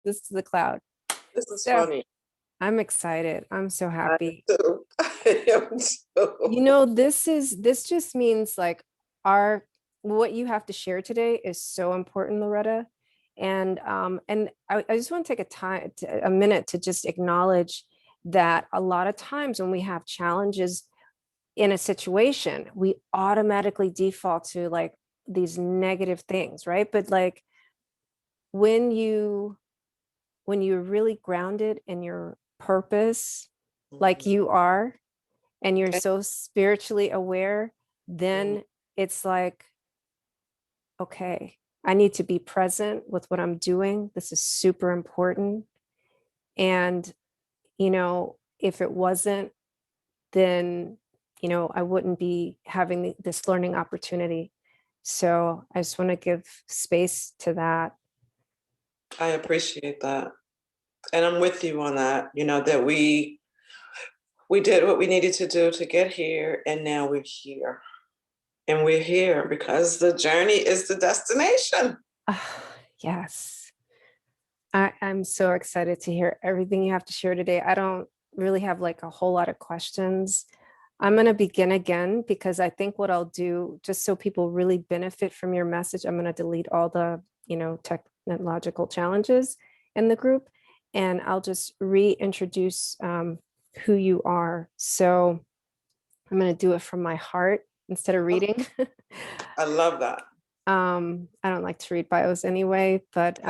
this to the cloud. This is So funny. I'm excited. I'm so I am happy. too. I am You too. know, this just means like our what you have to share today is so important, Loretta. And I just want to take a minute to just acknowledge that a lot of times when we have challenges in a situation, we automatically default to like these negative things, right? But like when you're really grounded in your purpose, like Mhm. you are, and you're Okay. so spiritually aware, Mhm. then it's like, okay, I need to be present with what I'm doing. This is super important. And, if it wasn't, then, I wouldn't be having this learning opportunity. So I just want to give space to that. I appreciate that. And I'm with you on that, that we did what we needed to do to get here, and now we're here. And we're here because the journey is the destination. Ah, yes. I'm so excited to hear everything you have to share today. I don't really have like a whole lot of questions. I'm going to begin again because I think what I'll do, just so people really benefit from your message, I'm going to delete all the, technological challenges in the group, and I'll just reintroduce who you are. So I'm going to do it from my heart instead of reading. I love that. I don't like to read bios anyway, but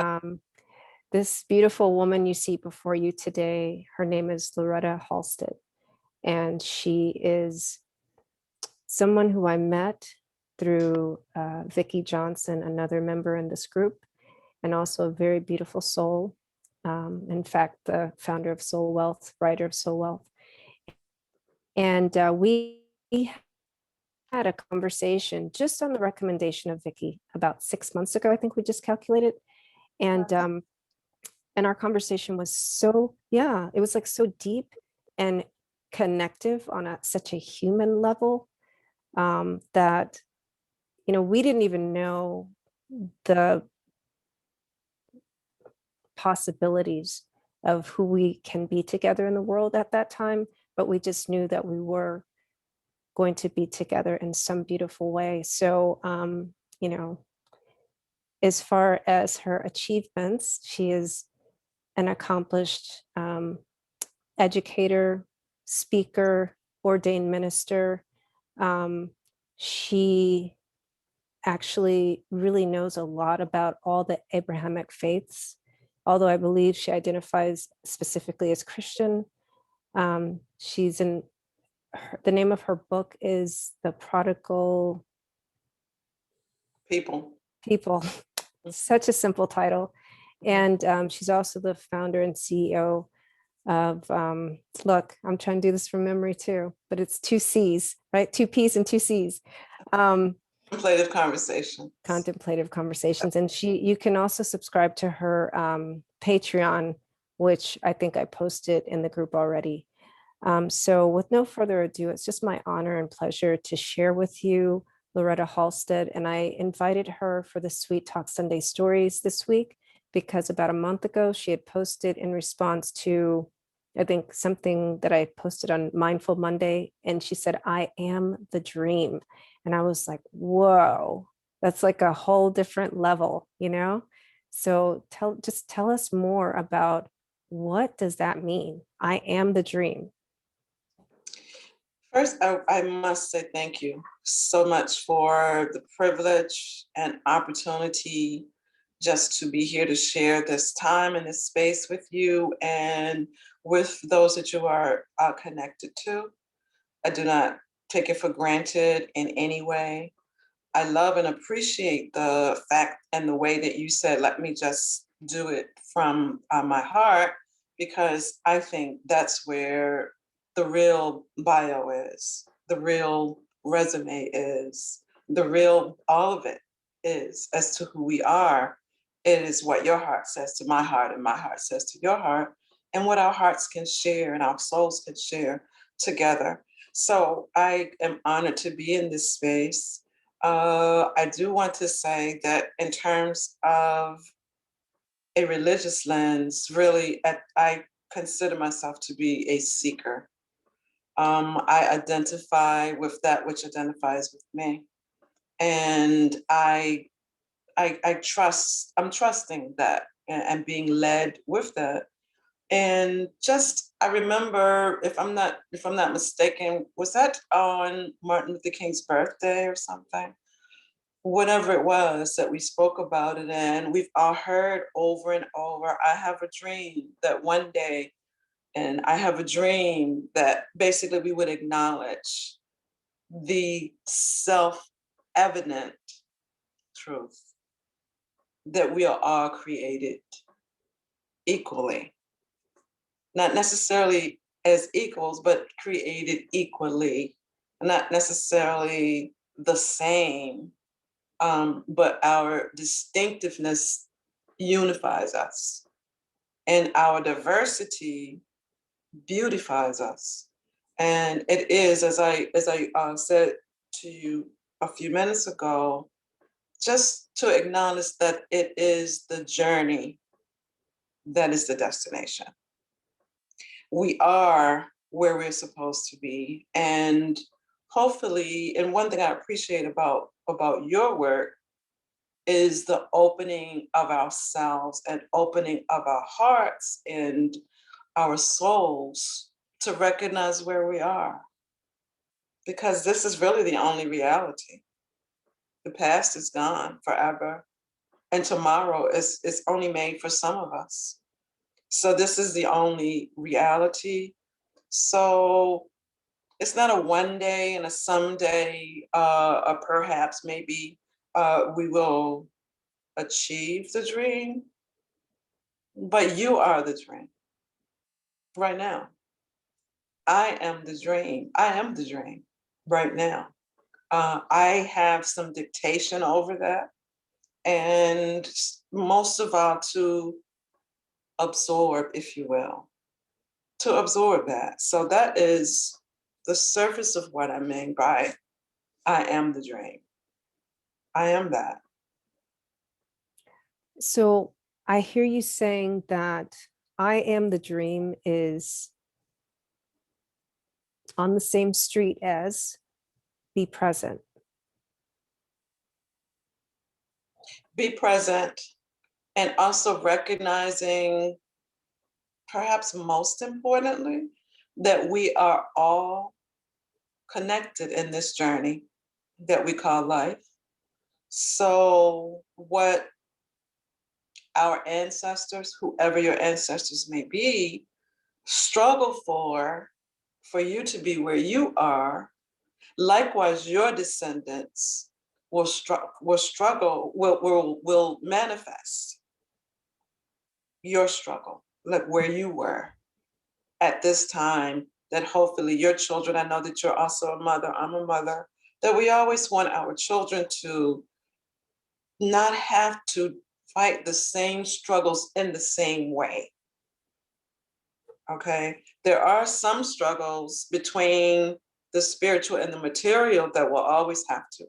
this beautiful woman you see before you today, her name is Lauretta Halstead, and she is someone who I met through Vicki Johnson, another member in this group, and also a very beautiful soul. In fact, the founder of Soul Wealth, writer of Soul Wealth. And we had a conversation just on the recommendation of Vicki about 6 months ago. I think we just calculated. And and our conversation was so, yeah, it was like so deep and connective on such a human level, that we didn't even know the possibilities of who we can be together in the world at that time, but we just knew that we were going to be together in some beautiful way. So as far as her achievements, she is an accomplished educator, speaker, ordained minister. She actually really knows a lot about all the Abrahamic faiths, although I believe she identifies specifically as Christian. She's in the name of her book is The Prodigal People. People. Such a simple title. And she's also the founder and CEO of, look, I'm trying to do this from memory too, but it's 2 C's, right? 2 P's and 2 C's. Contemplative conversation. Contemplative Conversations. And you can also subscribe to her Patreon, which I think I posted in the group already. So with no further ado, it's just my honor and pleasure to share with you Lauretta Halstead. And I invited her for the Sweet Talk Sunday Stories this week because about a month ago, she had posted in response to, I think, something that I posted on Mindful Monday. And she said, I am the dream. And I was like, whoa, that's like a whole different level, So tell us more about what does that mean? I am the dream. First, I must say thank you so much for the privilege and opportunity just to be here to share this time and this space with you and with those that you are connected to. I do not take it for granted in any way. I love and appreciate the fact and the way that you said, let me just do it from my heart, because I think that's where the real bio is, the real resume is, the real, all of it is as to who we are. It is what your heart says to my heart and my heart says to your heart, and what our hearts can share and our souls can share together. So I am honored to be in this space. I do want to say that in terms of a religious lens, really, I consider myself to be a seeker. I identify with that which identifies with me. And I trust, I'm trusting that and being led with that. And just, I remember, if I'm not mistaken, was that on Martin Luther King's birthday or something? Whatever it was that we spoke about it, and we've all heard over and over, I have a dream that one day, and I have a dream that basically we would acknowledge the self-evident truth that we are all created equally, not necessarily as equals, but created equally, not necessarily the same, but our distinctiveness unifies us, and our diversity beautifies us. And it is, as I said to you a few minutes ago, just to acknowledge that it is the journey that is the destination. We are where we're supposed to be. And hopefully, and one thing I appreciate about your work is the opening of ourselves and opening of our hearts and our souls to recognize where we are. Because this is really the only reality. The past is gone forever. And tomorrow is only made for some of us. So this is the only reality. So it's not a one day and a someday, or perhaps maybe we will achieve the dream, but you are the dream right now. I am the dream. I am the dream right now. I have some dictation over that, and most of all to absorb, if you will, to absorb that. So that is the surface of what I mean by I am the dream. I am that. So I hear you saying that I am the dream is on the same street as be present. Be present, and also recognizing, perhaps most importantly, that we are all connected in this journey that we call life. So what our ancestors, whoever your ancestors may be, struggle for you to be where you are, likewise your descendants will manifest your struggle, like where you were at this time, that hopefully your children, I know that you're also a mother, I'm a mother, that we always want our children to not have to fight the same struggles in the same way. Okay, there are some struggles between the spiritual and the material that will always have to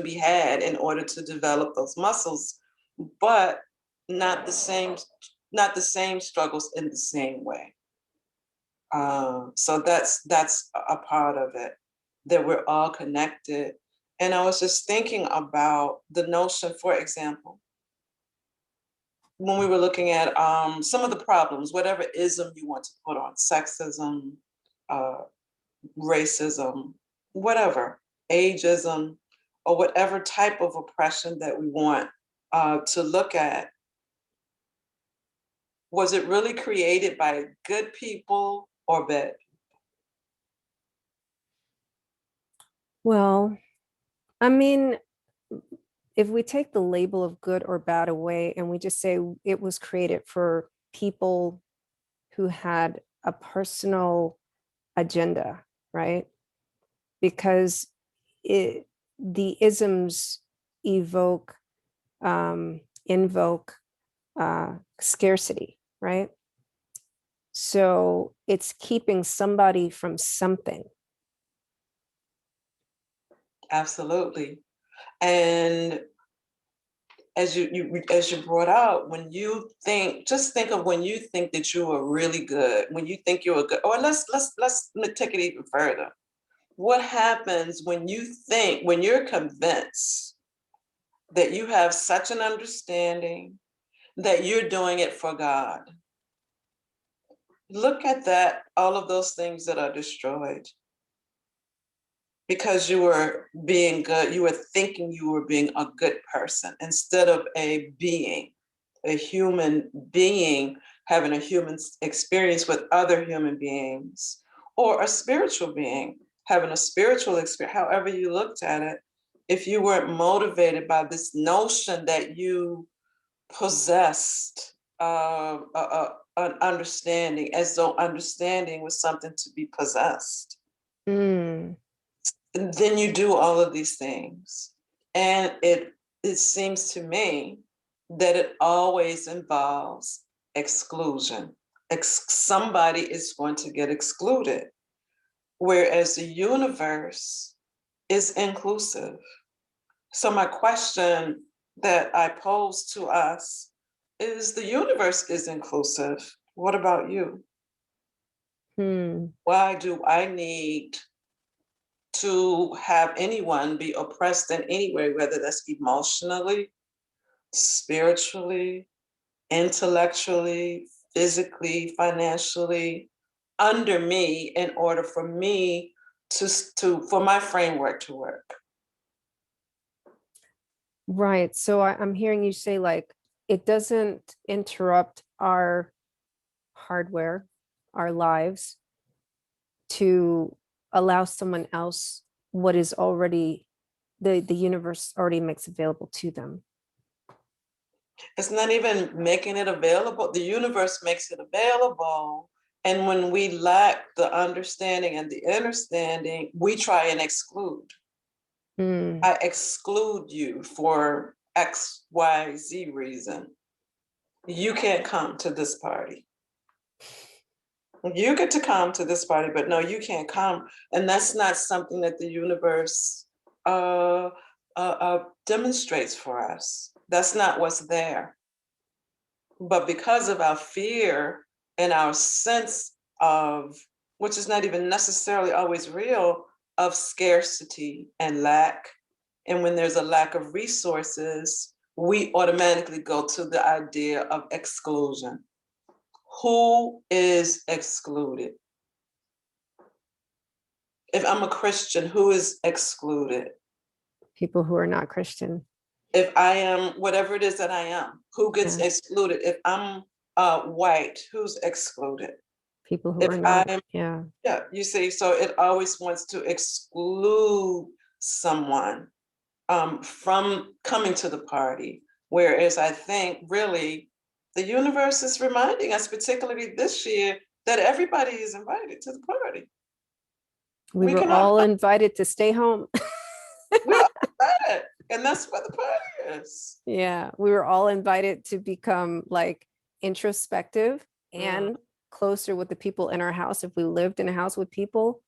be had in order to develop those muscles, but not the same struggles in the same way. So that's a part of it, that we're all connected. And I was just thinking about the notion, for example, when we were looking at some of the problems, whatever ism you want to put on, sexism, racism, whatever, ageism, or whatever type of oppression that we want to look at, was it really created by good people or bad? Well, I mean, if we take the label of good or bad away and we just say it was created for people who had a personal agenda, right? Because the isms evoke, invoke scarcity, right? So it's keeping somebody from something. Absolutely. And as you brought out, when you think, just think of when you think that you are really good, when you think you're a good, or let's take it even further. What happens when you think, when you're convinced that you have such an understanding that you're doing it for God? Look at that, all of those things that are destroyed because you were being good, you were thinking you were being a good person instead of a human being having a human experience with other human beings, or a spiritual being having a spiritual experience, however you looked at it. If you weren't motivated by this notion that you possessed an understanding, as though understanding was something to be possessed, Mm. then you do all of these things. And it seems to me that it always involves exclusion. Somebody is going to get excluded, whereas the universe is inclusive. So my question that I pose to us is, the universe is inclusive. What about you? Why do I need to have anyone be oppressed in any way, whether that's emotionally, spiritually, intellectually, physically, financially, under me, in order for me for my framework to work? Right. So I'm hearing you say, like, it doesn't interrupt our hardware, our lives, to allow someone else what is already the universe already makes available to them. It's not even making it available. The universe makes it available. And when we lack the understanding and the understanding, we try and exclude. I exclude you for X, Y, Z reason. You can't come to this party. You get to come to this party, but no, you can't come. And that's not something that the universe demonstrates for us. That's not what's there. But because of our fear and our sense of, which is not even necessarily always real, of scarcity and lack, and when there's a lack of resources, we automatically go to the idea of exclusion. Who is excluded? If I'm a Christian, who is excluded? People who are not Christian. If I am whatever it is that I am, who gets excluded? If I'm white, who's excluded? People who If are not, yeah, you see, so it always wants to exclude someone from coming to the party. Whereas I think really the universe is reminding us, particularly this year, that everybody is invited to the party. we were all invited to stay home. We're all invited, and that's what the party is. Yeah, we were all invited to become like introspective and closer with the people in our house if we lived in a house with people,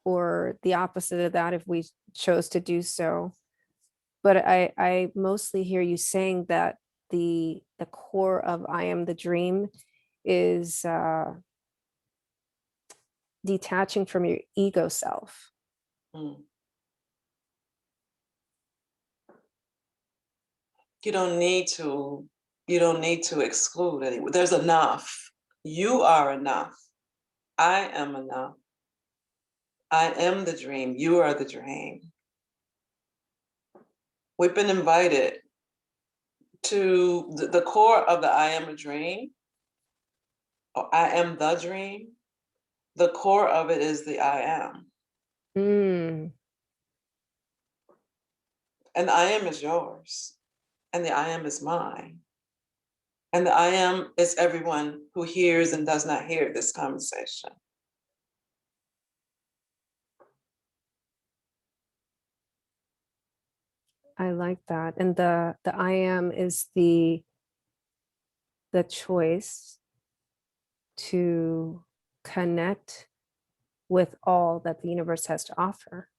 or the opposite of that if we chose to do so. But I mostly hear you saying that the core of I am the dream is detaching from your ego self. You don't need to exclude anyone. There's enough. You are enough. I am enough. I am the dream. You are the dream. We've been invited to the core of the I am a dream, or I am the dream. The core of it is the I am. And the I am is yours. And the I am is mine. And the I am is everyone who hears and does not hear this conversation. I like that. And the I am is the choice to connect with all that the universe has to offer.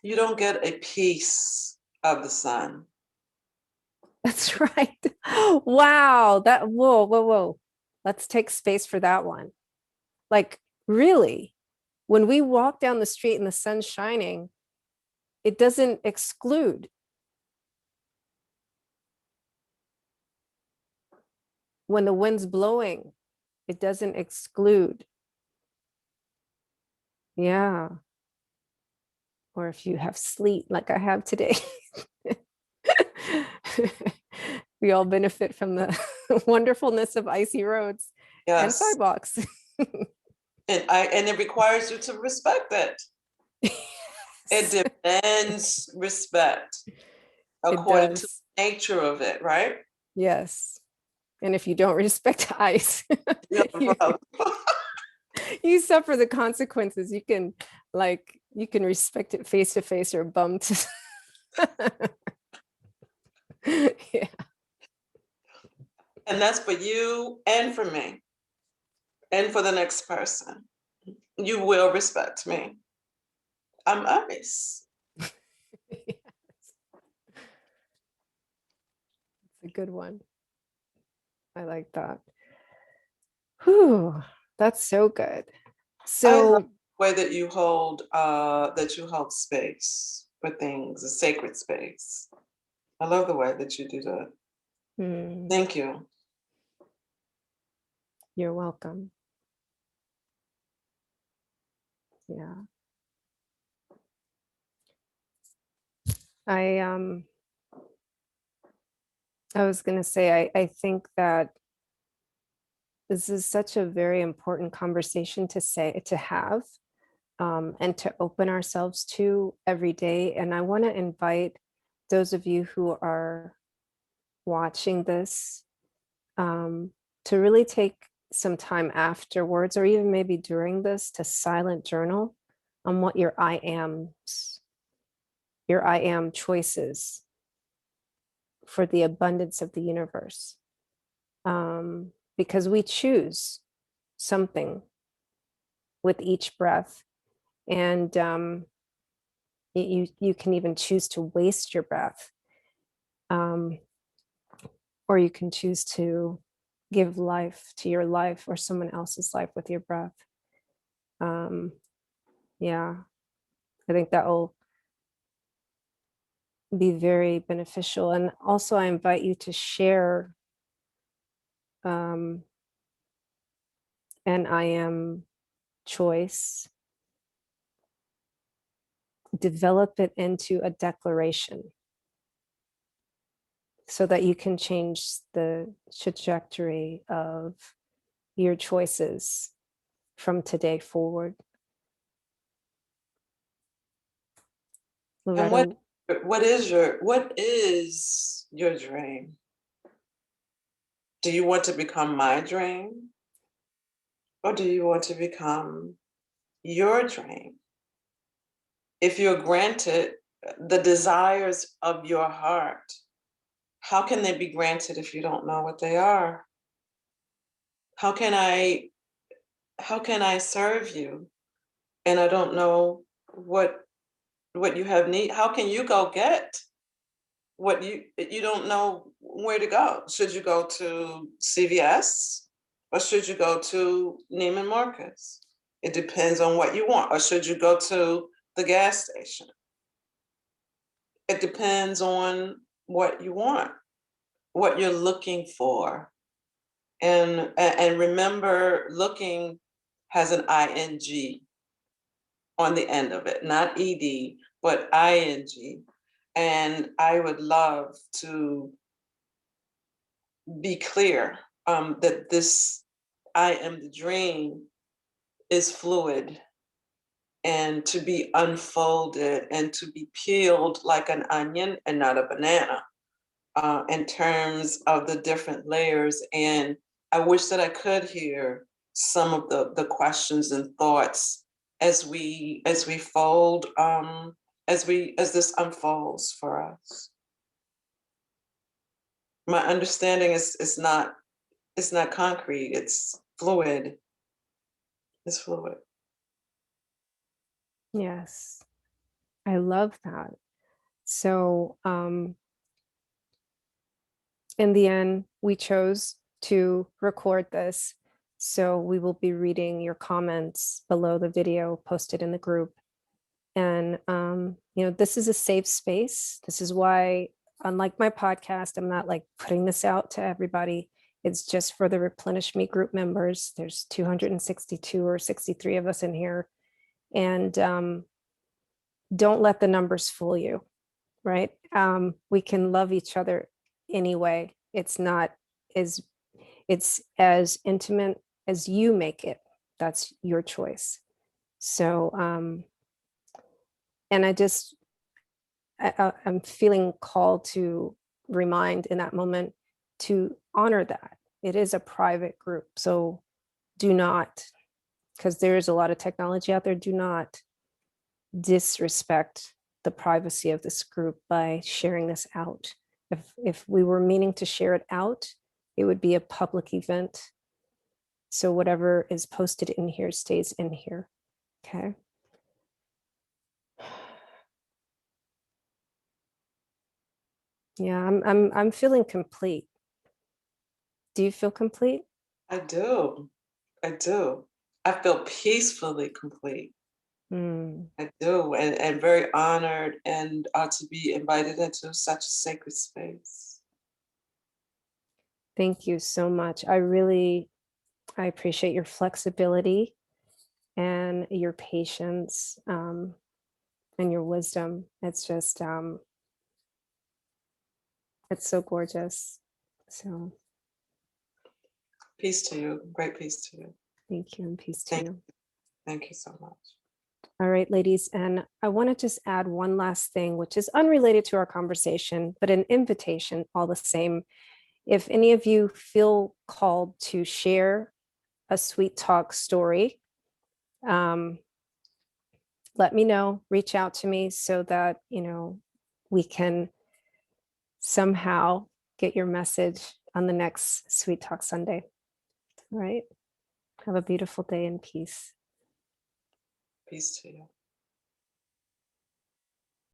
You don't get a piece of the sun. That's right. Wow. Whoa. Let's take space for that one. Like, really, when we walk down the street and the sun's shining, it doesn't exclude. When the wind's blowing, it doesn't exclude. Yeah. Or if you have sleet like I have today. We all benefit from the wonderfulness of icy roads and Yes. sidewalks. And it requires you to respect it. It demands respect according to the nature of it, right? Yes. And if you don't respect ice, Yeah, you suffer the consequences. You can respect it face to face or bum to. Yeah. And that's for you and for me and for the next person. You will respect me. I'm ice. Yes. It's a good one. I like that. Whew, that's so good. I love So the way that you hold space for things, a sacred space. I love the way that you do that. Thank you. You're welcome. Yeah. I was going to say, I think that this is such a very important conversation to have, and to open ourselves to every day. And I want to invite those of you who are watching this, to really take some time afterwards, or even maybe during this, to silent journal on what your I am choices for the abundance of the universe. Because we choose something with each breath. And you can even choose to waste your breath. Or you can choose to give life to your life or someone else's life with your breath. Yeah, I think that will be very beneficial. And also I invite you to share an I am choice, develop it into a declaration so that you can change the trajectory of your choices from today forward. And Lauretta, what is your dream? Do you want to become my dream? Or do you want to become your dream? If you're granted the desires of your heart, how can they be granted if you don't know what they are? How can I serve you and I don't know what you have need? How can you go get what you don't know where to go? Should you go to CVS or should you go to Neiman Marcus? It depends on what you want. Or should you go to the gas station? It depends on what you want, what you're looking for. And remember, looking has an ing on the end of it, not ed, but ing. And I would love to be clear that this I am the dream is fluid and to be unfolded and to be peeled like an onion and not a banana, in terms of the different layers. And I wish that I could hear some of the questions and thoughts as we fold, as this unfolds for us. My understanding is not, it's not concrete, it's fluid. It's fluid. yes. I love that. So in the end, we chose to record this. So we will be reading your comments below the video posted in the group. And, this is a safe space. This is why, unlike my podcast, I'm not like putting this out to everybody. It's just for the Replenish Me group members. There's 262 or 63 of us in here. And don't let the numbers fool you, right? We can love each other anyway. It's as intimate as you make it. That's your choice. So, and I'm feeling called to remind in that moment to honor that. It is a private group. So do not, because there is a lot of technology out there, do not disrespect the privacy of this group by sharing this out. If we were meaning to share it out, it would be a public event. So whatever is posted in here stays in here. Okay. Yeah, I'm feeling complete. Do you feel complete? I do. I do. I feel peacefully complete. I do, and very honored and to be invited into such a sacred space. Thank you so much. I appreciate your flexibility and your patience, and your wisdom. It's just, it's so gorgeous. So Peace to you. Great peace to you. thank you, and peace to Thank you. Thank you so much. All right, ladies. And I want to just add one last thing, which is unrelated to our conversation, but an invitation all the same. If any of you feel called to share a sweet talk story, let me know, reach out to me so that, we can somehow get your message on the next Sweet Talk Sunday. All right. Have a beautiful day in peace. Peace to you.